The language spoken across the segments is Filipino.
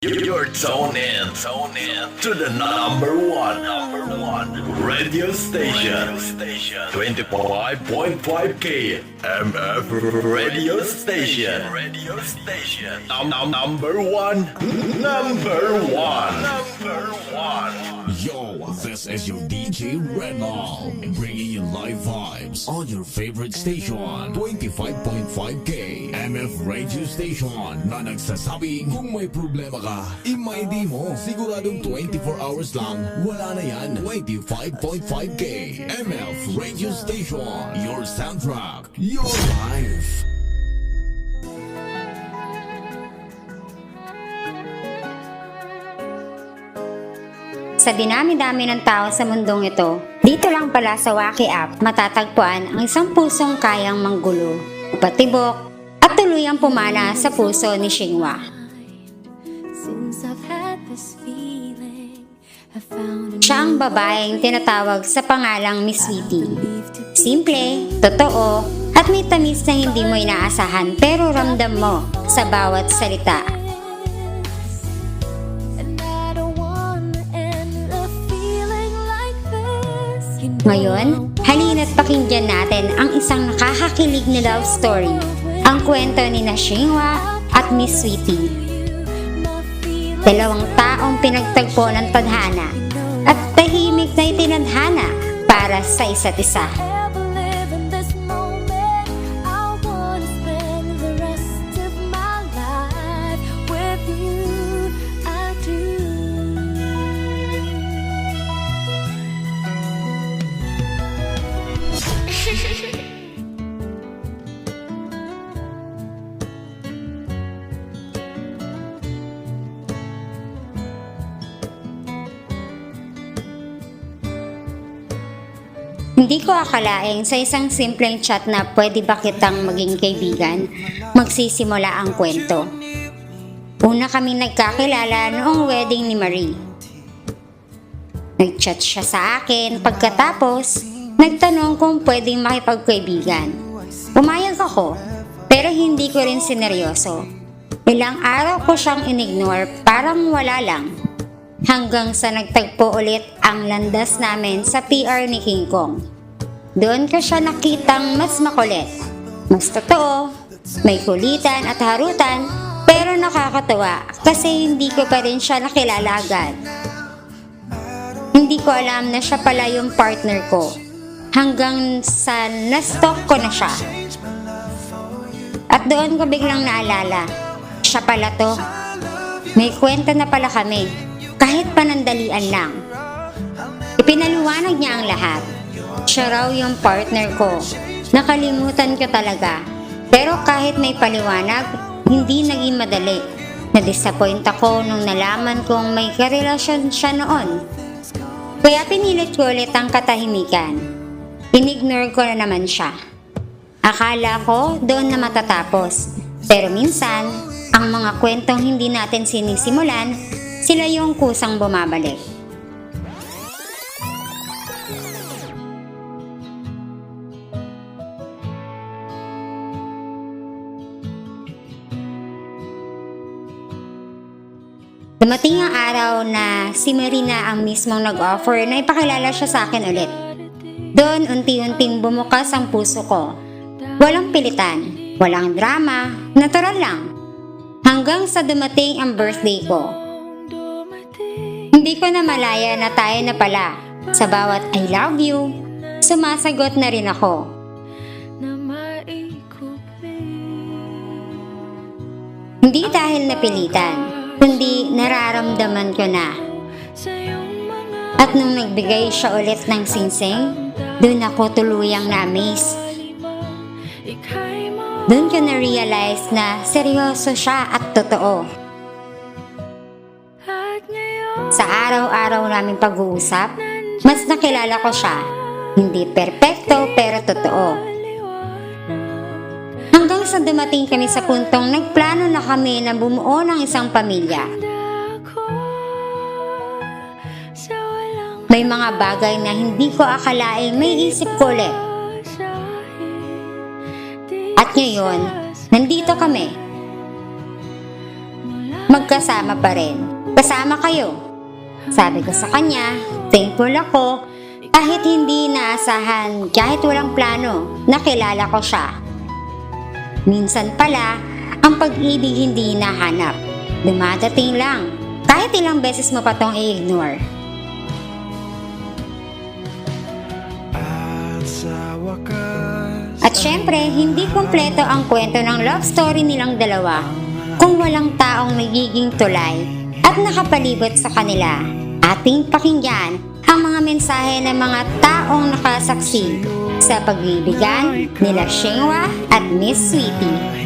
You're tuned in to the number one radio station, 25.5K MF radio station, number one. Yo, this is your DJ Renal, bringing you live vibes on your favorite station, 25.5K MF radio station, na nagsasabing kung may problema ka, i-MyD mo. Siguradong 24 hours lang, wala na yan. 25.5K MF radio station, your soundtrack, your life. Sa dinami-dami ng tao sa mundong ito, dito lang pala sa Waki App matatagpuan ang isang pusong kayang manggulo, patibok, at tuluyang pumana sa puso ni Xinghua. Siya ang babaeng tinatawag sa pangalang Miss Sweetie. Simple, totoo, at may tamis na hindi mo inaasahan pero ramdam mo sa bawat salita. Ngayon, halina't pakinggan natin ang isang nakakakilig na love story, ang kwento ni Xinghua at Miss Sweetie. Dalawang taong pinagtagpo ng tadhana at tahimik na itinadhana para sa isa't isa. Hindi ko akalaing sa isang simpleng chat na pwede ba kitang maging kaibigan, magsisimula ang kwento. Una kaming nagkakilala noong wedding ni Marie. Nag-chat siya sa akin, pagkatapos nagtanong kung pwedeng makipagkaibigan. Pumayag ako, pero hindi ko rin sineryoso. Ilang araw ko siyang inignore, parang wala lang. Hanggang sa nagtagpo ulit ang landas namin sa PR ni King Kong. Doon ko siya nakitang mas makulit, mas totoo, may kulitan at harutan, pero nakakatawa kasi hindi ko pa rin siya nakilala agad. Hindi ko alam na siya pala yung partner ko, hanggang sa na-stalk ko na siya. At doon ko biglang naalala, siya pala to. May kwenta na pala kami, kahit panandalian lang. Ipinaliwanag niya ang lahat. Siya raw yung partner ko. Nakalimutan ko talaga. Pero kahit may paliwanag, hindi naging madali. Na-disappoint ako nung nalaman kong may karelasyon siya noon. Kaya pinilit ko ulit ang katahimikan. Inignore ko na naman siya. Akala ko doon na matatapos. Pero minsan, ang mga kwentong hindi natin sinisimulan, sila yung kusang bumabalik. Dumating ang araw na si Marina ang mismong nag-offer na ipakilala siya sa akin ulit. Doon unti-unting bumukas ang puso ko. Walang pilitan, walang drama, natural lang. Hanggang sa dumating ang birthday ko. Hindi ko na malaya na tayo na pala. Sa bawat I love you, sumasagot na rin ako. Hindi dahil napilitan, kundi nararamdaman ko na. At nung nagbigay siya ulit ng singsing, doon ako tuluyang na-amaze. Doon ko na-realize na seryoso siya at totoo. Sa araw-araw naming pag-uusap, mas nakilala ko siya. Hindi perpekto pero totoo. Hanggang sa dumating kami sa puntong nagplano na kami na bumuo ng isang pamilya. May mga bagay na hindi ko akalaing may isip ko ulit. At ngayon, nandito kami. magkasama pa rin. Kasama kayo. Sabi ko sa kanya, thankful ako kahit hindi naasahan, kahit walang plano, nakilala ko siya. Minsan pala, ang pag-ibig hindi hinahanap. Dumadating lang, kahit ilang beses mo pa tong i-ignore. At syempre, hindi kumpleto ang kwento ng love story nilang dalawa kung walang taong nagiging tulay at nakapalibot sa kanila. Ating pakinggan ang mga mensahe ng mga taong nakasaksi sa pag-ibigan nila Shengwa at Miss Sweetie.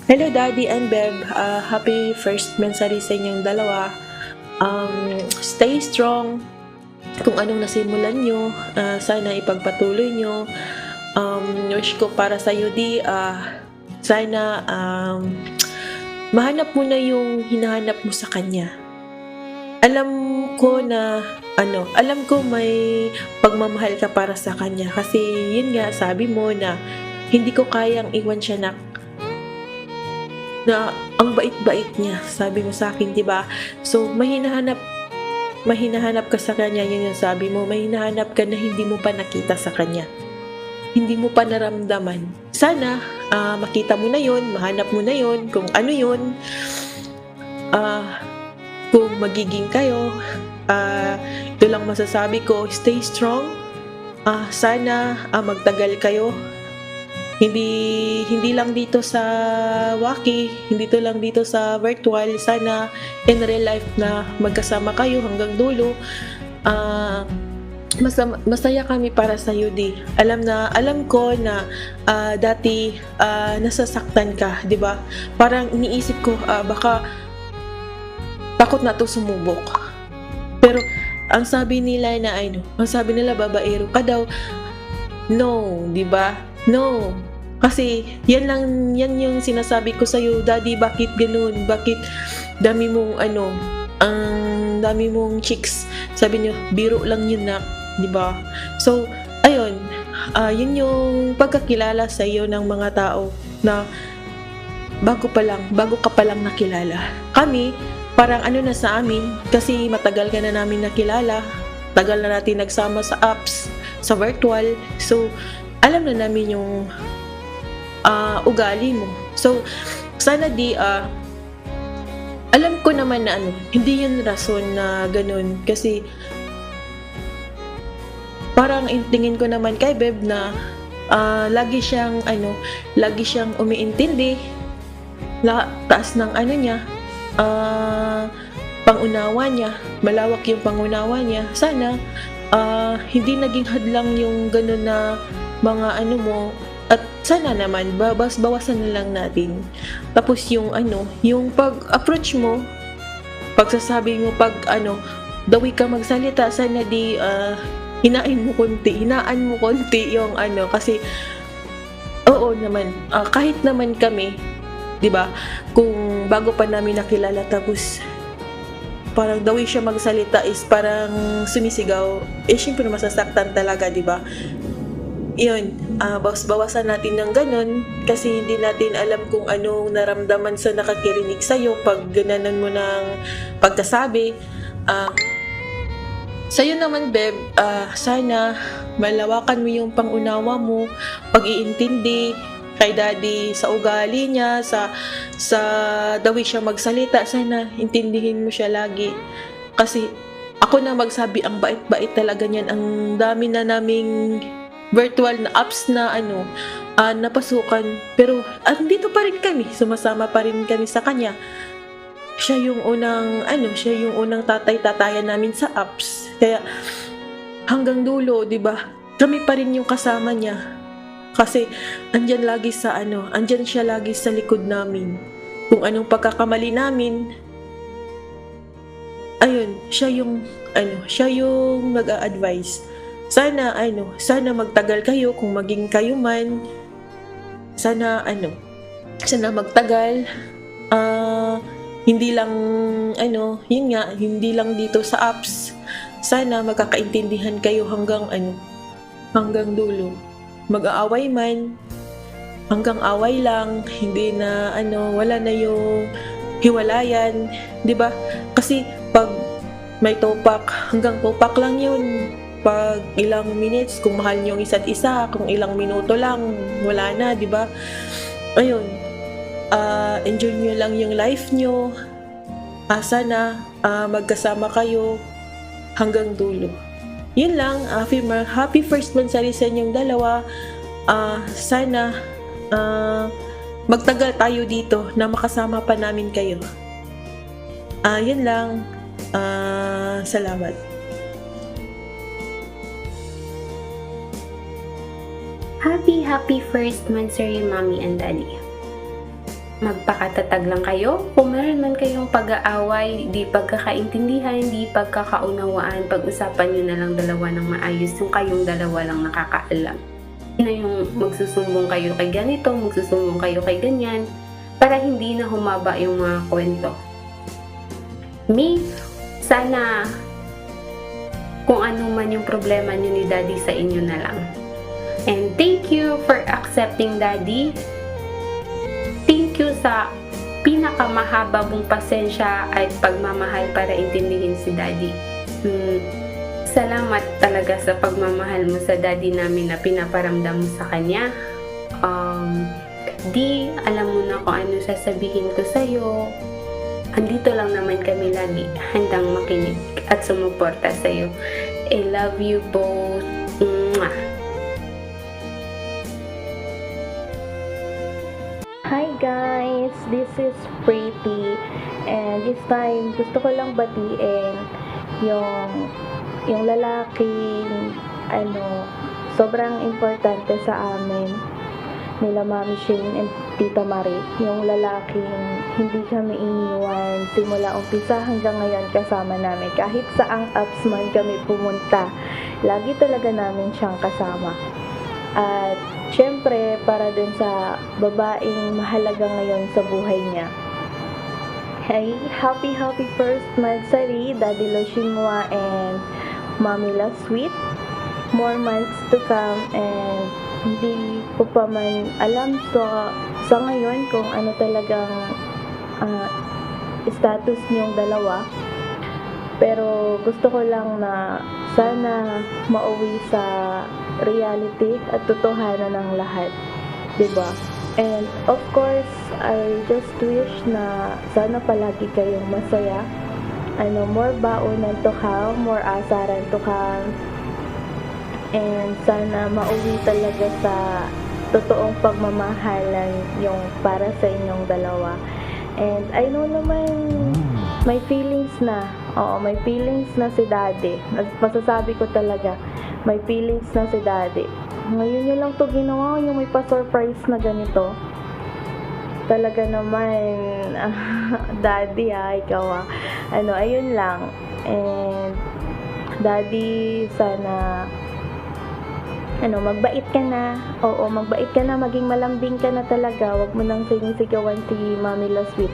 Hello Daddy and Beb, happy first mensahe sa inyong dalawa. Stay strong. Kung anong nasimulan nyo, sana ipagpatuloy nyo. Wish ko para sa iyo sana mahanap mo na yung hinahanap mo sa kanya. Alam ko may pagmamahal ka para sa kanya kasi yun nga sabi mo na hindi ko kayang iwan siya na ang bait-bait niya, sabi mo sa akin, di ba? So, mahinahanap ka sa kanya, yun yung sabi mo, mahinahanap ka na hindi mo pa nakita sa kanya. Hindi mo pa naramdaman. Sana, makita mo na yun, mahanap mo na yun, kung ano yun, kung magiging kayo, ito lang masasabi ko, stay strong, sana magtagal kayo. Hindi lang dito sa Waki, hindi to lang dito sa virtual, sana in real life na magkasama kayo hanggang dulo. Masaya kami para sa iyo, di. Alam ko na dati nasasaktan ka, 'di ba? Parang iniisip ko baka takot na to sumubok. Pero ang sabi nila babaero ka daw. No, 'di ba? No. Kasi yan yung sinasabi ko sa iyo, Daddy, bakit ganoon? Bakit dami mong ang dami mong chicks? Sabi niyo, biro lang yun na, 'di ba? So, ayun, yun yung pagkakilala sa iyo ng mga tao na bago ka pa lang nakilala. Kami, parang na sa amin, kasi matagal ka na namin nakilala, tagal na natin nagsama sa apps, sa virtual, so, alam na namin yung ugali mo. So, sana alam ko naman na hindi yun rason na ganun, kasi parang tingin ko naman kay Beb na lagi siyang umiintindi, taas ng niya, pangunawa niya, malawak yung pangunawa niya. Sana hindi naging hadlang yung gano'n na mga mo, at sana naman bawasan na lang natin. Tapos yung yung pag-approach mo, pagsasabi mo, dawi ka magsalita, sana hinaan mo konti yung kasi oo naman, kahit naman kami, 'di ba, kung bago pa namin nakilala, tapos parang daw siya magsalita is parang sumisigaw, syempre masasaktan talaga, 'di ba? Yun, bawasan natin ng ganun, kasi hindi natin alam kung anong naramdaman sa nakakirinig sa'yo pag gananan mo ng pagkasabi. Sa'yo naman, Beb, sana malawakan mo yung pangunawa mo, pag-iintindi kay Daddy sa ugali niya, sa dawi siya magsalita, sana intindihin mo siya lagi. Kasi ako na magsabi, ang bait-bait talaga niyan. Ang dami na naming virtual na apps na napasukan, pero dito pa rin kami, sumasama pa rin kami sa kanya. Siya yung unang tatay-tatayan namin sa apps. Kaya hanggang dulo, 'di ba? Kami pa rin yung kasama niya. Kasi andyan siya lagi sa likod namin. Kung anong pagkakamali namin, ayun, siya yung mag-a-advise. Sana magtagal kayo, kung maging kayo man. Sana sana magtagal. Hindi lang, yun nga, hindi lang dito sa apps. Sana magkakaintindihan kayo hanggang dulo. Mag-aaway man, hanggang away lang, hindi na, wala na yung hiwalayan, di ba? Kasi pag may topak, hanggang topak lang yun. Pag ilang minutes, kung mahal nyo yung isa't isa, kung ilang minuto lang, wala na, di ba? Ayun, enjoy nyo lang yung life nyo. Sana magkasama kayo hanggang dulo. Yun lang, happy first monthsary sa inyong dalawa. Sana magtagal tayo dito na makasama pa namin kayo. Yun lang. Salamat. Happy first monthsary, Mommy and Daddy. Magpakatatag lang kayo. Kung meron man kayong pag-aaway, di pagkakaintindihan, di pagkakaunawaan, pag-usapan nyo na lang dalawa ng maayos, yung kayong dalawa lang nakakaalam. Hindi na yung magsusumbong kayo kay ganito, magsusumbong kayo kay ganyan, para hindi na humaba yung mga kwento. Sana kung ano man yung problema nyo ni Daddy sa inyo na lang. And thank you for accepting, Daddy. Thank you sa pinakamahaba mong pasensya at pagmamahal para intindihin si Daddy. Salamat talaga sa pagmamahal mo sa Daddy namin na pinaparamdam mo sa kanya. Alam mo na kung ano sasabihin ko sa'yo. Andito lang naman kami lagi, handang makinig at sumuporta sa'yo. I love you both. Mwah! Hi guys, this is Pretty, and this time gusto ko lang batiin yung lalaking sobrang importante sa amin nila Mami Shane and Tita Marie, yung lalaking hindi kami iniwan simula umpisa hanggang ngayon kasama namin. Kahit saang apps man kami pumunta, lagi talaga namin siyang kasama. At syempre, para dun sa babaeng mahalaga ngayon sa buhay niya. Hey, happy first monthsary, Daddy Lo Xinhua and Mommy La Sweet. More months to come, and hindi ko pa man alam sa ngayon kung ano talagang status niyong dalawa. Pero gusto ko lang na sana mauwi sa reality at totohanan ng lahat, diba? And of course, I just wish na sana palagi kayong masaya. More baonan to come, more asaran to come. And sana mauwi talaga sa totoong pagmamahalan yung para sa inyong dalawa. And I know naman may feelings na. Oo, may feelings na si Daddy. Masasabi ko talaga, may feelings na si Daddy. Ngayon yun lang to ginawa, yung may pa-surprise na ganito. Talaga naman, Daddy ikaw ayun lang. And Daddy, sana magbait ka na. Oo, magbait ka na, maging malambing ka na talaga. Huwag mo nang sinisigawan si Mami La Sweet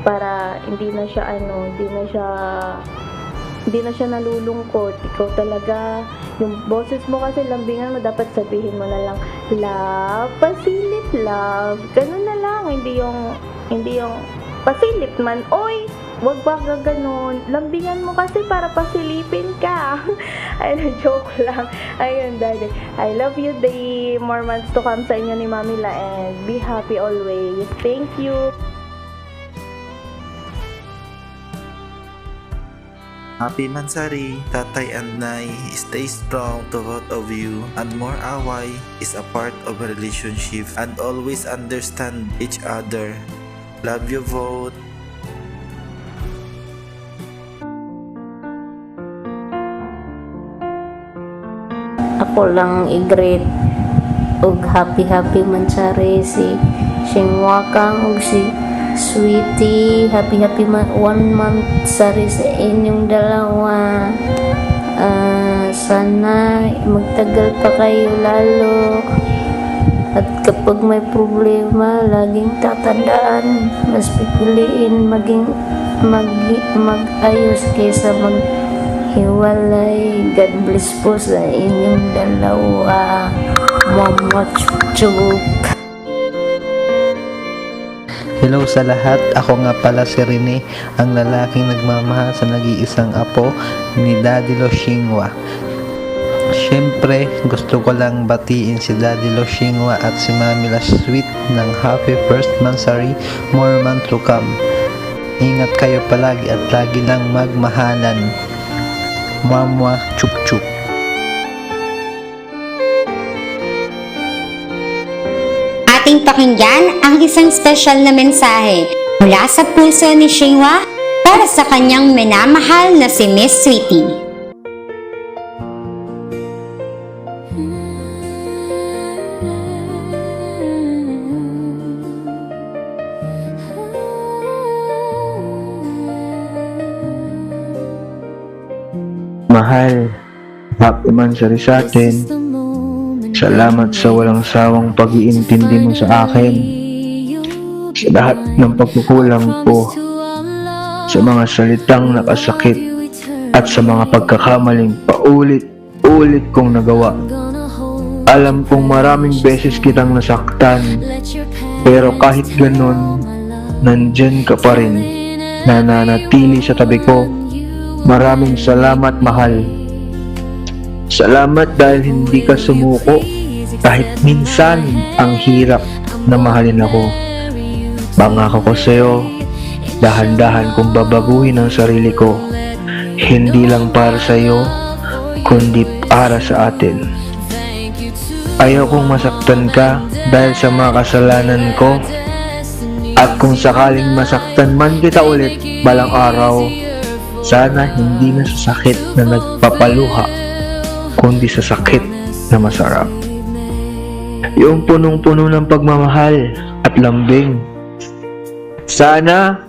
para hindi na siya nalulungkot. Ikaw talaga, yung boses mo kasi lambingan mo, dapat sabihin mo na lang, love, pasilip, love. Ganun na lang, hindi yung pasilip man, oy, wag ba gaganon, lambingan mo kasi para pasilipin ka. Joke lang. Ayun, Daddy, I love you, day. More months to come sa inyo ni Mami La, and be happy always. Thank you. Happy Mansari, Tatay and Nay, stay strong to both of you, and more away is a part of a relationship, and always understand each other. Love you both. Ako lang i-greet og happy mansari si Xinhua Kang ug si Sweetie. Happy 1 month sari sa inyong dalawa. Sana magtagal pa kayo lalo. At kapag may problema, laging tatandaan, mas pipiliin mag-ayos kaysa maghiwalay. God bless po sa inyong dalawa. Mama Chuk. Hello sa lahat, ako nga pala si Rene, ang lalaking nagmamahal sa nag-iisang apo ni Daddy Loshingwa. Siyempre, gusto ko lang batiin si Daddy Loshingwa at si Mami La Sweet ng Happy First Mansari, more months to come. Ingat kayo palagi at lagi lang magmahalan. Mama Chuk Chuk. Ating pakinggan ang isang special na mensahe mula sa puso ni Shingwa para sa kanyang minamahal na si Miss Sweetie. Mahal, happy mansari sa atin. Salamat sa walang sawang pag-iintindi mo sa akin, sa lahat ng pagkukulang ko, sa mga salitang nakasakit, at sa mga pagkakamaling paulit-ulit kong nagawa. Alam kong maraming beses kitang nasaktan, pero kahit ganun, nandyan ka pa rin, nananatili sa tabi ko. Maraming salamat, mahal. Salamat dahil hindi ka sumuko kahit minsan ang hirap na mahalin ako. Pangako ko sa'yo, dahan-dahan kong babaguhin ang sarili ko. Hindi lang para sa'yo, kundi para sa atin. Ayaw kong masaktan ka dahil sa mga kasalanan ko. At kung sakaling masaktan man kita ulit balang araw, sana hindi na sa sakit na nagpapaluha, kundi sa sakit na masarap. Yung punong-puno ng pagmamahal at lambing. Sana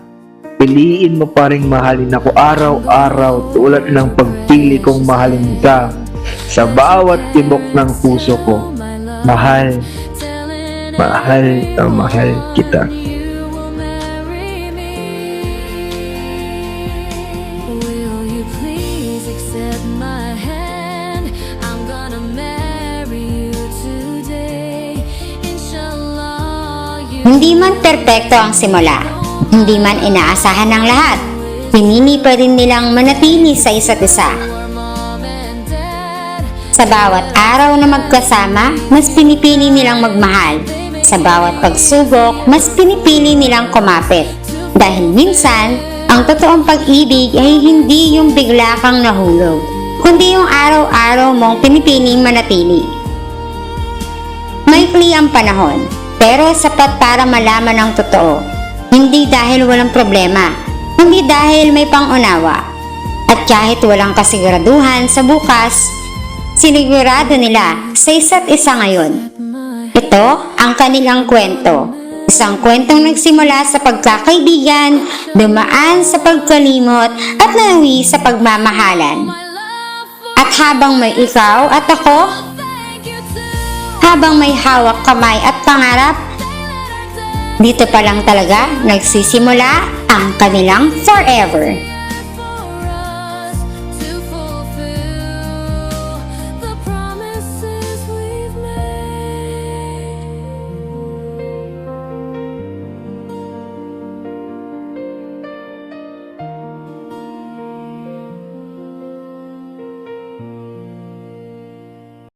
piliin mo pa ring mahalin ako araw-araw tulad ng pagpili kong mahalin ka sa bawat tibok ng puso ko. Mahal, mahal na mahal kita. Hindi man perpekto ang simula, hindi man inaasahan ng lahat, pinili pa rin nilang manatili sa isa't isa. Sa bawat araw na magkasama, mas pinipili nilang magmahal. Sa bawat pagsubok, mas pinipili nilang kumapit. Dahil minsan, ang totoong pag-ibig ay hindi yung bigla kang nahulog, kundi yung araw-araw mong pinipiling manatili. Maikli ang panahon, pero sapat para malaman ang totoo. Hindi dahil walang problema, hindi dahil may pangunawa. At kahit walang kasiguraduhan sa bukas, sinigurado nila sa isa't isa ngayon. Ito ang kanilang kwento. Isang kwentong nagsimula sa pagkakaibigan, dumaan sa pagkalimot at nauwi sa pagmamahalan. At habang may ikaw at ako, habang may hawak kamay at pangarap, dito pa lang talaga nagsisimula ang kanilang forever.